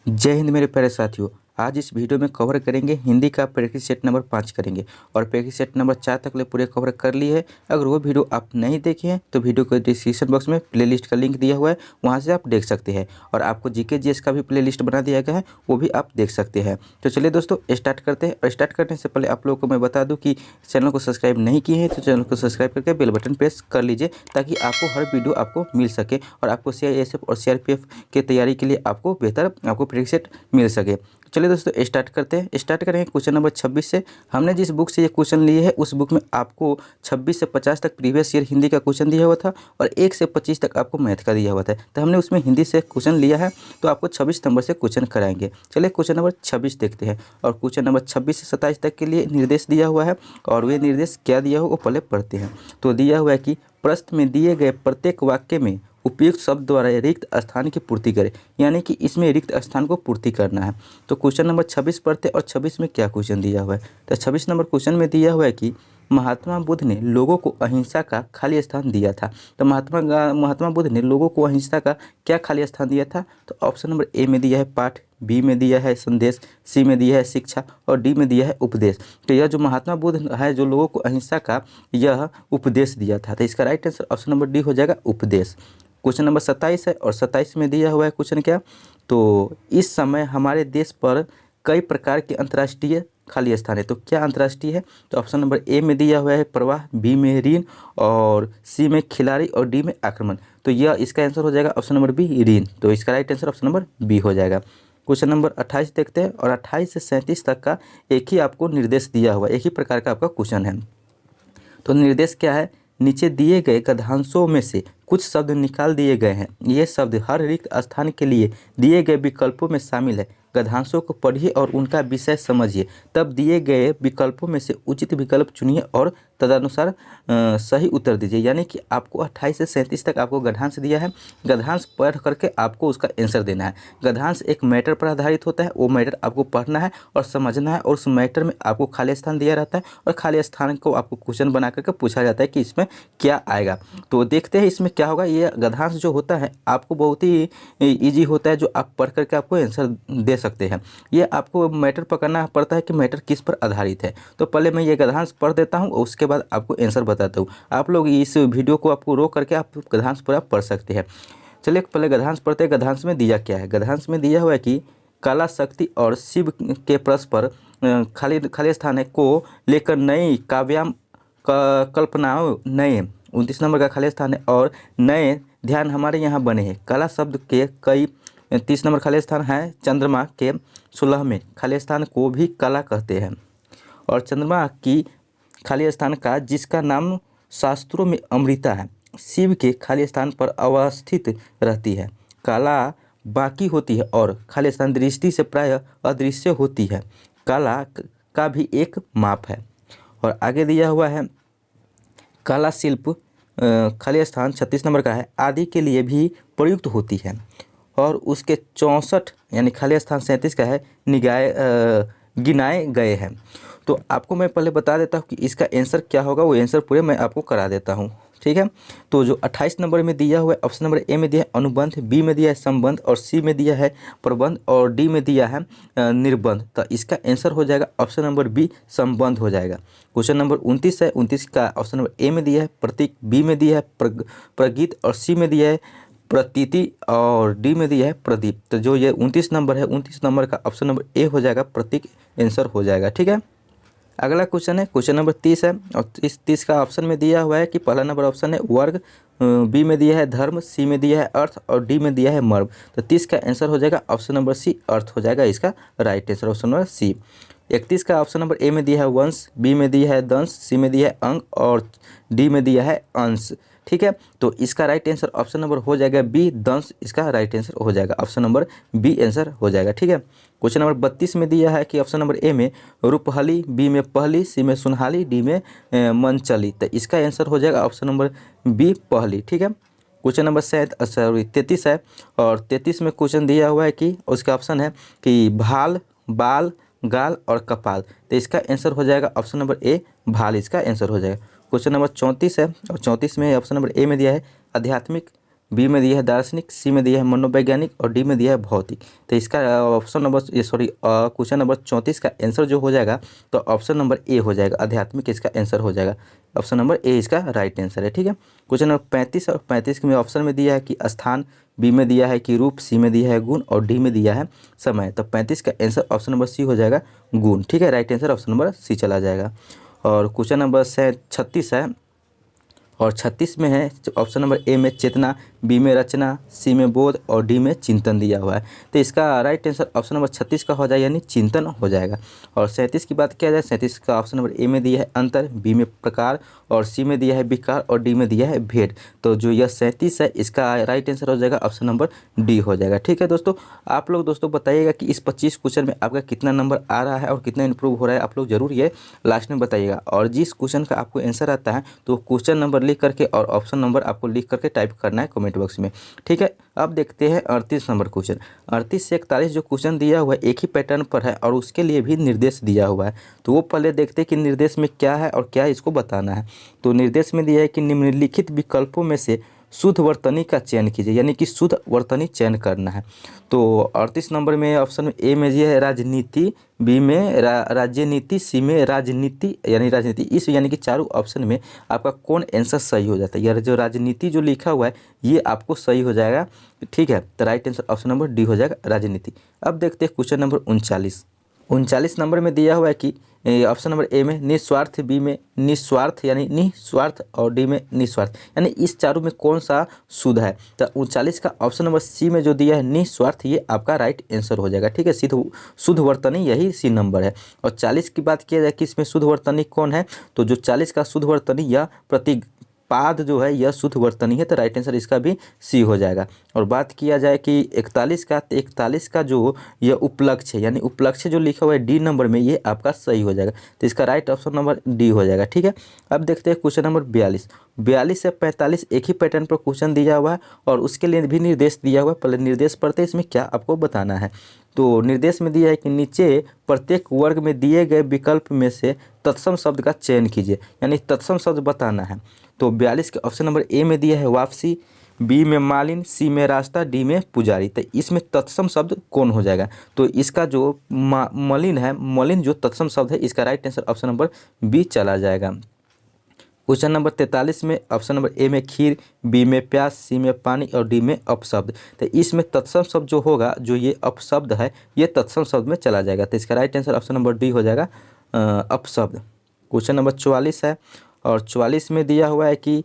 जय हिंद मेरे प्यारे साथियों। आज इस वीडियो में कवर करेंगे हिंदी का प्रैक्टिस सेट नंबर 5 करेंगे और प्रैक्टिस सेट नंबर 4 तक ले पूरे कवर कर लिए है। अगर वो वीडियो आप नहीं देखे हैं तो वीडियो के डिस्क्रिप्शन बॉक्स में प्लेलिस्ट का लिंक दिया हुआ है, वहां से आप देख सकते हैं। और आपको जीके जीएस का भी प्लेलिस्ट बना दिया गया है, वो भी आप देख सकते हैं। तो चलिए दोस्तों स्टार्ट करते हैं। और स्टार्ट करने से पहले आप लोगों को मैं बता दूँ कि चैनल को सब्सक्राइब नहीं किए हैं तो चैनल को सब्सक्राइब करके बेल बटन प्रेस कर लीजिए, ताकि आपको हर वीडियो आपको मिल सके और आपको सीआईएसएफ और सीआरपीएफ की तैयारी के लिए आपको बेहतर प्रैक्टिस सेट मिल सके। चलिए दोस्तों स्टार्ट करते हैं। स्टार्ट करेंगे क्वेश्चन नंबर 26 से। हमने जिस बुक से ये क्वेश्चन लिए है उस बुक में आपको 26 से 50 तक प्रीवियस ईयर हिंदी का क्वेश्चन दिया हुआ था और 1 से 25 तक आपको मैथ का दिया हुआ था। तो हमने उसमें हिंदी से क्वेश्चन लिया है, तो आपको 26 नंबर से क्वेश्चन कराएंगे। चलिए क्वेश्चन नंबर 26 देखते हैं। और क्वेश्चन नंबर 26 से 27 तक के लिए निर्देश दिया हुआ है, और वे निर्देश क्या दिया हो वो पहले पढ़ते हैं। तो दिया हुआ है कि प्रश्न में दिए गए प्रत्येक वाक्य में उपयुक्त शब्द द्वारा रिक्त स्थान की पूर्ति करें, यानी कि इसमें रिक्त स्थान को पूर्ति करना है। तो क्वेश्चन नंबर 26 पढ़ते और 26 में क्या क्वेश्चन दिया हुआ है। तो 26 नंबर क्वेश्चन में दिया हुआ है कि महात्मा बुद्ध ने लोगों को अहिंसा का खाली स्थान दिया था। तो महात्मा बुद्ध ने लोगों को अहिंसा का क्या खाली स्थान दिया था। तो ऑप्शन नंबर ए में दिया है पाठ, बी में दिया है संदेश, सी में दिया है शिक्षा और डी में दिया है उपदेश। तो यह जो महात्मा बुद्ध है जो लोगों को अहिंसा का यह उपदेश दिया था। तो इसका right answer option number D हो जाएगा उपदेश। क्वेश्चन नंबर 27 है और 27 में दिया हुआ है क्वेश्चन क्या। तो इस समय हमारे देश पर कई प्रकार के अंतर्राष्ट्रीय खाली स्थान है। तो क्या अंतर्राष्ट्रीय है। तो ऑप्शन नंबर ए में दिया हुआ है प्रवाह, बी में ऋण और सी में खिलाड़ी और डी में आक्रमण। तो यह इसका आंसर हो जाएगा ऑप्शन नंबर बी ऋण। तो इसका right answer option number B हो जाएगा। क्वेश्चन नंबर 28 देखते हैं। और 28 से 37 तक का एक ही आपको निर्देश दिया हुआ, एक ही प्रकार का आपका क्वेश्चन है। तो निर्देश क्या है, नीचे दिए गए गद्यांशों में से कुछ शब्द निकाल दिए गए हैं। ये शब्द हर रिक्त स्थान के लिए दिए गए विकल्पों में शामिल है। गद्यांशों को पढ़िए और उनका विषय समझिए, तब दिए गए विकल्पों में से उचित विकल्प चुनिए और तदनुसार सही उत्तर दीजिए। यानी कि आपको 28 से 37 तक आपको गद्यांश दिया है। गद्यांश पढ़ करके आपको उसका आंसर देना है। गद्यांश एक मैटर पर आधारित होता है, वो मैटर आपको पढ़ना है और समझना है, और उस मैटर में आपको खाली स्थान दिया रहता है और खाली स्थान को आपको क्वेश्चन बना करके पूछा जाता है कि इसमें क्या आएगा। तो देखते हैं इसमें क्या होगा। ये गद्यांश जो होता है आपको बहुत ही ईजी होता है, जो आप पढ़ करके आपको आंसर दे सकते हैं। ये आपको मैटर पकड़ना पड़ता है कि मैटर किस पर आधारित है। तो पहले मैं ये गद्यांश पढ़ देता हूँ, उसके बाद आपको आंसर बताता हूँ। आप लोग इस वीडियो को आपको रोक करके आप गद्यांश पूरा पढ़ सकते हैं। चलिए पहले गद्यांश पढ़ते हैं। गद्यांश में दिया क्या है। गद्यांश में दिया हुआ है कि कला शक्ति और शिव के परस्पर खाली स्थान है को लेकर नई काव्याम कल्पनाओं नए 29 नंबर का खाली स्थान है, और नए ध्यान हमारे यहाँ बने हैं। कला शब्द के कई 30 नंबर खाली स्थान है। चंद्रमा के 16वें खाली स्थान को भी कला कहते हैं, और चंद्रमा की खाली स्थान का जिसका नाम शास्त्रों में अमृता है, शिव के खाली स्थान पर अवस्थित रहती है। कला बाकी होती है और खाली स्थान दृष्टि से प्रायः अदृश्य होती है। कला का भी एक माप है। और आगे दिया हुआ है कला शिल्प खाली स्थान 36 नंबर का है, आदि के लिए भी प्रयुक्त होती है। और उसके 64 यानी खाली स्थान 37 का है, गिनाए गए हैं। तो आपको मैं पहले बता देता हूँ कि इसका आंसर क्या होगा, वो आंसर पूरे मैं आपको करा देता हूँ, ठीक है। तो जो 28 नंबर में दिया हुआ है ऑप्शन नंबर ए में दिया है अनुबंध, बी में दिया है संबंध और सी में दिया है प्रबंध और डी में दिया है निर्बंध। तो इसका आंसर हो जाएगा ऑप्शन नंबर बी संबंध हो जाएगा। क्वेश्चन नंबर 29 है। 29 का ऑप्शन नंबर ए में दिया है प्रतीक, बी में दिया है प्रगीत और सी में दिया है प्रतीति और डी में दिया है प्रदीप। तो जो ये 29 नंबर है, 29 नंबर का ऑप्शन नंबर ए हो जाएगा, प्रतीक आंसर हो जाएगा, ठीक है। अगला क्वेश्चन है क्वेश्चन नंबर 30 है। और इस 30 का ऑप्शन में दिया हुआ है कि पहला नंबर ऑप्शन है वर्ग, बी में दिया है धर्म, सी में दिया है अर्थ और डी में दिया है मर्म। तो 30 का आंसर हो जाएगा ऑप्शन नंबर सी अर्थ हो जाएगा, इसका right answer option number C. 31 का ऑप्शन नंबर ए में दिया है वंश, बी में दिया है दंश, सी में दिया है अंग और डी में दिया है अंश, ठीक है। तो इसका राइट आंसर ऑप्शन नंबर हो जाएगा बी दंश, इसका राइट आंसर हो जाएगा ऑप्शन नंबर बी आंसर हो जाएगा, ठीक है। क्वेश्चन नंबर 32 में दिया है कि ऑप्शन नंबर ए में रूपहली, बी में पहली, सी में सुनहाली, डी में मनचली। तो इसका आंसर हो जाएगा ऑप्शन नंबर बी पहली, ठीक है। क्वेश्चन नंबर 33 है। और 33 में क्वेश्चन दिया हुआ है कि उसका ऑप्शन है कि भाल, बाल, गाल और कपाल। तो इसका आंसर हो जाएगा ऑप्शन नंबर ए भाल, इसका आंसर हो जाएगा। क्वेश्चन नंबर 34 है। और 34 में ऑप्शन नंबर ए में दिया है आध्यात्मिक बी में दिया है दार्शनिक, सी में दिया है मनोवैज्ञानिक और डी में दिया है भौतिक। तो इसका ऑप्शन नंबर क्वेश्चन नंबर 34 का आंसर जो हो जाएगा तो ऑप्शन नंबर ए हो जाएगा, आध्यात्मिक इसका आंसर हो जाएगा। ऑप्शन नंबर ए इसका राइट आंसर है। ठीक है, क्वेश्चन नंबर 35 और 35 में ऑप्शन में दिया है कि स्थान, बी में दिया है कि रूप, सी में दिया है गुण और डी में दिया है समय। तो 35 का आंसर ऑप्शन नंबर सी हो जाएगा गुण। ठीक है, right answer option number C चला जाएगा। और क्वेश्चन नंबर 36 है और 36 में है ऑप्शन नंबर ए में चेतना, बी में रचना, सी में बोध और डी में चिंतन दिया हुआ है। तो इसका राइट आंसर ऑप्शन नंबर 36 का हो जाएगा, यानी चिंतन हो जाएगा। और 37 की बात किया जाए, 37 का ऑप्शन नंबर ए में दिया है अंतर, बी में प्रकार और सी में दिया है विकार और डी में दिया है भेद। तो जो यह 37 है इसका राइट आंसर हो जाएगा ऑप्शन नंबर डी हो जाएगा। ठीक है दोस्तों, आप लोग दोस्तों बताइएगा कि इस 25 क्वेश्चन में आपका कितना नंबर आ रहा है और कितना इंप्रूव हो रहा है, आप लोग जरूर ये लास्ट में बताइएगा। और जिस क्वेश्चन का आपको आंसर आता है तो क्वेश्चन नंबर लिख करके और ऑप्शन नंबर आपको लिख करके टाइप करना है कमेंट बॉक्स में। ठीक है, अब देखते हैं 38 नंबर क्वेश्चन। 38 से 41 जो क्वेश्चन दिया हुआ है एक ही पैटर्न पर है और उसके लिए भी निर्देश दिया हुआ है। तो वो पहले देखते हैं कि निर्देश में क्या है और क्या इसको बताना है। तो निर्देश में दिया है कि निम्नलिखित विकल्पों में से शुद्ध वर्तनी का चयन कीजिए, यानी कि शुद्ध वर्तनी चयन करना है। तो 38 नंबर में ऑप्शन ए में ये है राजनीति, बी में राज्य नीति, सी में राजनीति यानी राजनीति। इस यानी कि चारों ऑप्शन में आपका कौन आंसर सही हो जाता है। यह जो राजनीति जो लिखा हुआ है ये आपको सही हो जाएगा। ठीक है, तो right answer option number D हो जाएगा राजनीति। अब देखते हैं क्वेश्चन नंबर 39 नंबर में दिया हुआ है कि ऑप्शन नंबर ए में निस्वार्थ, बी में निस्वार्थ यानी निस्वार्थ और डी में निस्वार्थ, यानी इस चारों में कौन सा शुद्ध है। तो 39 का ऑप्शन नंबर सी में जो दिया है निस्वार्थ, ये आपका राइट आंसर हो जाएगा। ठीक है, शुद्ध वर्तनी यही सी नंबर है। और 40 की बात किया जाए कि इसमें शुद्ध वर्तनी कौन है, तो जो 40 का शुद्ध वर्तनी या प्रतिपाद जो है यह शुद्ध वर्तनी है, तो राइट आंसर इसका भी सी हो जाएगा। और बात किया जाए कि 41 का, तो 41 का जो यह उपलक्ष्य यानी उपलक्ष्य जो लिखा हुआ है डी नंबर में, ये आपका सही हो जाएगा। तो इसका राइट ऑप्शन नंबर डी हो जाएगा। ठीक है, अब देखते हैं क्वेश्चन नंबर 42 से 45 एक ही पैटर्न पर क्वेश्चन दिया हुआ है और उसके लिए भी निर्देश दिया हुआ है। पहले निर्देश पढ़ते इसमें क्या आपको बताना है। तो निर्देश में दिया है कि नीचे प्रत्येक वर्ग में दिए गए विकल्प में से तत्सम शब्द का चयन कीजिए, यानी तत्सम शब्द बताना है। तो 42 के ऑप्शन नंबर ए में दिया है वापसी, बी में मालिन, सी में रास्ता, डी में पुजारी। तो इसमें तत्सम शब्द कौन हो जाएगा। तो इसका जो मलिन है, मलिन जो तत्सम शब्द है, इसका right answer option number B चला जाएगा। क्वेश्चन नंबर 43 में ऑप्शन नंबर ए में खीर, बी में प्यास, सी में पानी और डी में अपशब्द। तो इसमें तत्सम शब्द जो होगा, जो ये अपशब्द है, ये तत्सम शब्द में चला जाएगा। तो इसका right answer option number D हो जाएगा अपशब्द। क्वेश्चन नंबर 44 है और 44 में दिया हुआ है कि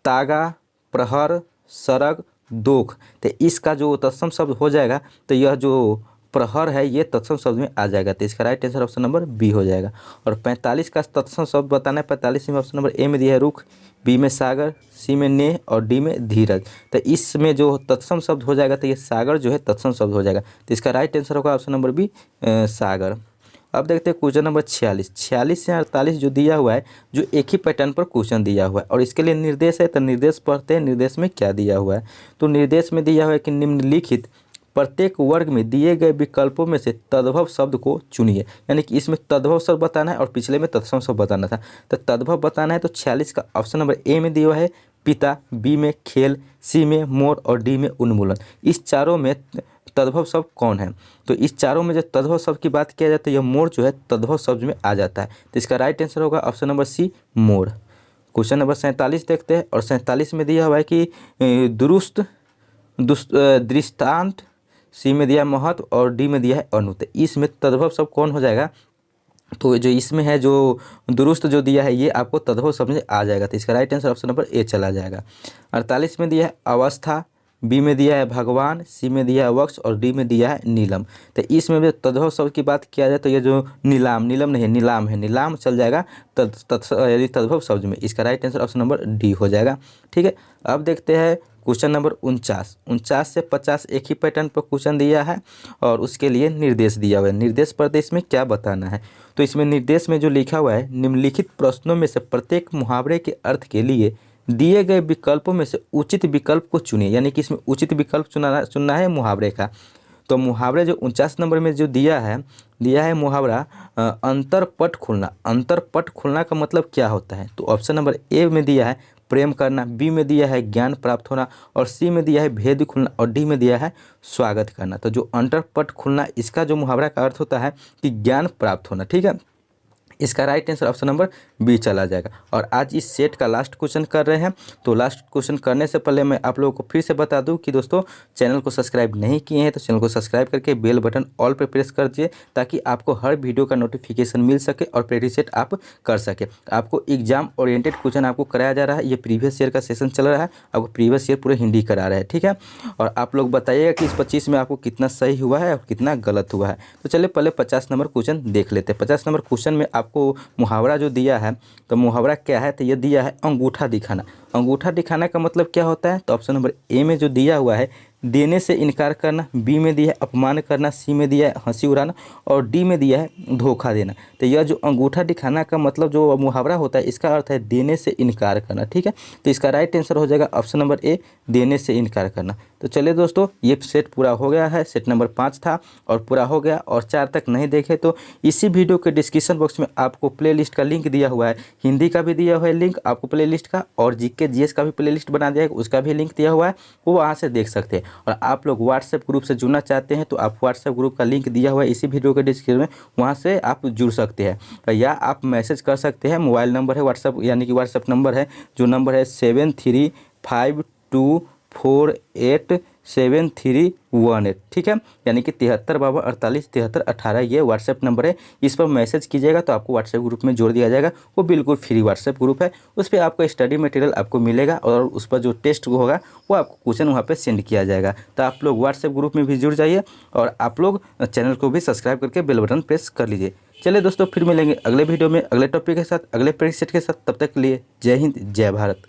तागा, प्रहर, सरग, दोख। तो इसका जो तत्सम शब्द हो जाएगा, तो यह जो प्रहर है ये तत्सम शब्द में आ जाएगा। तो इसका right answer option number B हो जाएगा। और 45 का तत्सम शब्द बताना है। 45 में ऑप्शन नंबर ए में दिया है रुख, बी में सागर, सी में नेह और डी में धीरज। तो इसमें जो तत्सम शब्द हो जाएगा, तो ये सागर जो है तत्सम शब्द हो जाएगा। तो इसका राइट आंसर होगा ऑप्शन नंबर बी सागर। अब देखते हैं क्वेश्चन नंबर 46 से 48 जो दिया हुआ है, जो एक ही पैटर्न पर क्वेश्चन दिया हुआ है और इसके लिए निर्देश है। तो निर्देश पढ़ते हैं, निर्देश में क्या दिया हुआ है। तो निर्देश में दिया हुआ है कि निम्नलिखित प्रत्येक वर्ग में दिए गए विकल्पों में से तद्भव शब्द को चुनिए, यानी कि इसमें तद्भव शब्द बताना है और पिछले में तत्सम शब्द बताना था। तो तद्भव बताना है, तो 46 का ऑप्शन नंबर ए में दिया हुआ है पिता, बी में खेल, सी में मोर और डी में उन्मूलन। इस चारों में तद्भव शब्द कौन है। तो इस चारों में जो तद्भव शब्द की बात किया जाए तो यह मोर जो है तद्भव शब्द में आ जाता है। तो इसका राइट आंसर होगा ऑप्शन नंबर सी मोर। क्वेश्चन नंबर 47 देखते हैं और 47 में दिया हुआ है कि दृष्टांत, सी में दिया है महत्व और डी में दिया है अनु। तो इसमें तद्भव शब्द कौन हो जाएगा। तो जो इसमें है जो दुरुस्त जो दिया है ये आपको तद्भव शब्द में आ जाएगा। तो इसका right answer option number A चला जाएगा। 48 में दिया है अवस्था, बी में दिया है भगवान, सी में दिया है वक्ष और डी में दिया है नीलम। तो इसमें भी तद्भव शब्द की बात किया जाए तो ये जो नीलाम, नीलम नहीं नीलाम है, नीलाम चल जाएगा यदि तद्भव शब्द में। इसका right answer option number D हो जाएगा। ठीक है, अब देखते हैं क्वेश्चन नंबर 49 से 50 एक ही पैटर्न पर क्वेश्चन दिया है और उसके लिए निर्देश दिया हुआ है। निर्देश पढ़ते इसमें क्या बताना है। तो इसमें निर्देश में जो लिखा हुआ है, निम्नलिखित प्रश्नों में से प्रत्येक मुहावरे के अर्थ के लिए दिए गए विकल्पों में से उचित विकल्प को चुनिए, यानी कि इसमें उचित विकल्प चुनना है मुहावरे का। तो मुहावरे जो 49 नंबर में जो दिया है मुहावरा अंतरपट खुलना। अंतरपट खुलना का मतलब क्या होता है। तो ऑप्शन नंबर ए में दिया है प्रेम करना, बी में दिया है ज्ञान प्राप्त होना और सी में दिया है भेद खुलना और डी में दिया है स्वागत करना। तो जो अंतरपट खुलना, इसका जो मुहावरा का अर्थ होता है कि ज्ञान प्राप्त होना। ठीक है, इसका right answer option number B चला जाएगा। और आज इस सेट का लास्ट क्वेश्चन कर रहे हैं। तो लास्ट क्वेश्चन करने से पहले मैं आप लोगों को फिर से बता दूं कि दोस्तों चैनल को सब्सक्राइब नहीं किए हैं तो चैनल को सब्सक्राइब करके बेल बटन ऑल पे प्रेस कर दीजिए ताकि आपको हर वीडियो का नोटिफिकेशन मिल सके और प्रैक्टिस सेट आप कर सके। आपको एग्जाम ओरिएंटेड क्वेश्चन आपको कराया जा रहा है। ये प्रीवियस ईयर का सेशन चल रहा है, आपको प्रीवियस ईयर पूरे हिंदी करा रहा है। ठीक है, और आप लोग बताइएगा कि इस 25 में आपको कितना सही हुआ है और कितना गलत हुआ है। तो चलिए पहले 50 नंबर क्वेश्चन देख लेते हैं। 50 नंबर क्वेश्चन में आपको मुहावरा जो दिया है, तो मुहावरा क्या है, तो ये दिया है अंगूठा दिखाना। अंगूठा दिखाना का मतलब क्या होता है, तो ऑप्शन नंबर ए में जो दिया हुआ है देने से इनकार करना, बी में दिया है अपमान करना, सी में दिया है हंसी उड़ाना और डी में दिया है धोखा देना। तो यह जो अंगूठा दिखाना का मतलब जो मुहावरा होता है इसका अर्थ है देने से इनकार करना। ठीक है, तो इसका राइट आंसर हो जाएगा ऑप्शन नंबर ए, देने से इनकार करना। तो चलिए दोस्तों, ये सेट पूरा हो गया है। सेट नंबर 5 था और पूरा हो गया। और 4 तक नहीं देखे तो इसी वीडियो के डिस्क्रिप्शन बॉक्स में आपको प्लेलिस्ट का लिंक दिया हुआ है। हिंदी का भी दिया हुआ है लिंक आपको प्लेलिस्ट का, और जीके जीएस का भी प्लेलिस्ट बना दिया है, उसका भी लिंक दिया हुआ है, वो वहाँ से देख सकते हैं। और आप लोग व्हाट्सएप ग्रुप से जुड़ना चाहते हैं तो आप व्हाट्सएप ग्रुप का लिंक दिया हुआ है इसी वीडियो के डिस्क्रिप्शन में, वहाँ से आप जुड़ सकते हैं। या आप मैसेज कर सकते हैं, मोबाइल नंबर है व्हाट्सएप, यानी कि व्हाट्सएप नंबर है जो नंबर है 7352487318। ठीक है, यानी कि 73 बाबा 48 73 18 ये व्हाट्सएप नंबर है। इस पर मैसेज कीजिएगा तो आपको व्हाट्सएप ग्रुप में जोड़ दिया जाएगा। वो बिल्कुल फ्री व्हाट्सएप ग्रुप है, उस पर आपको स्टडी मटेरियल आपको मिलेगा और उस पर जो टेस्ट होगा वो आपको क्वेश्चन वहाँ पे सेंड किया जाएगा। तो आप लोग व्हाट्सएप ग्रुप में भी जुड़ जाइए और आप लोग चैनल को भी सब्सक्राइब करके बेल बटन प्रेस कर लीजिए। चलिए दोस्तों, फिर मिलेंगे अगले वीडियो में अगले टॉपिक के साथ, अगले प्रैक्टिस सेट के साथ। तब तक के लिए जय हिंद, जय भारत।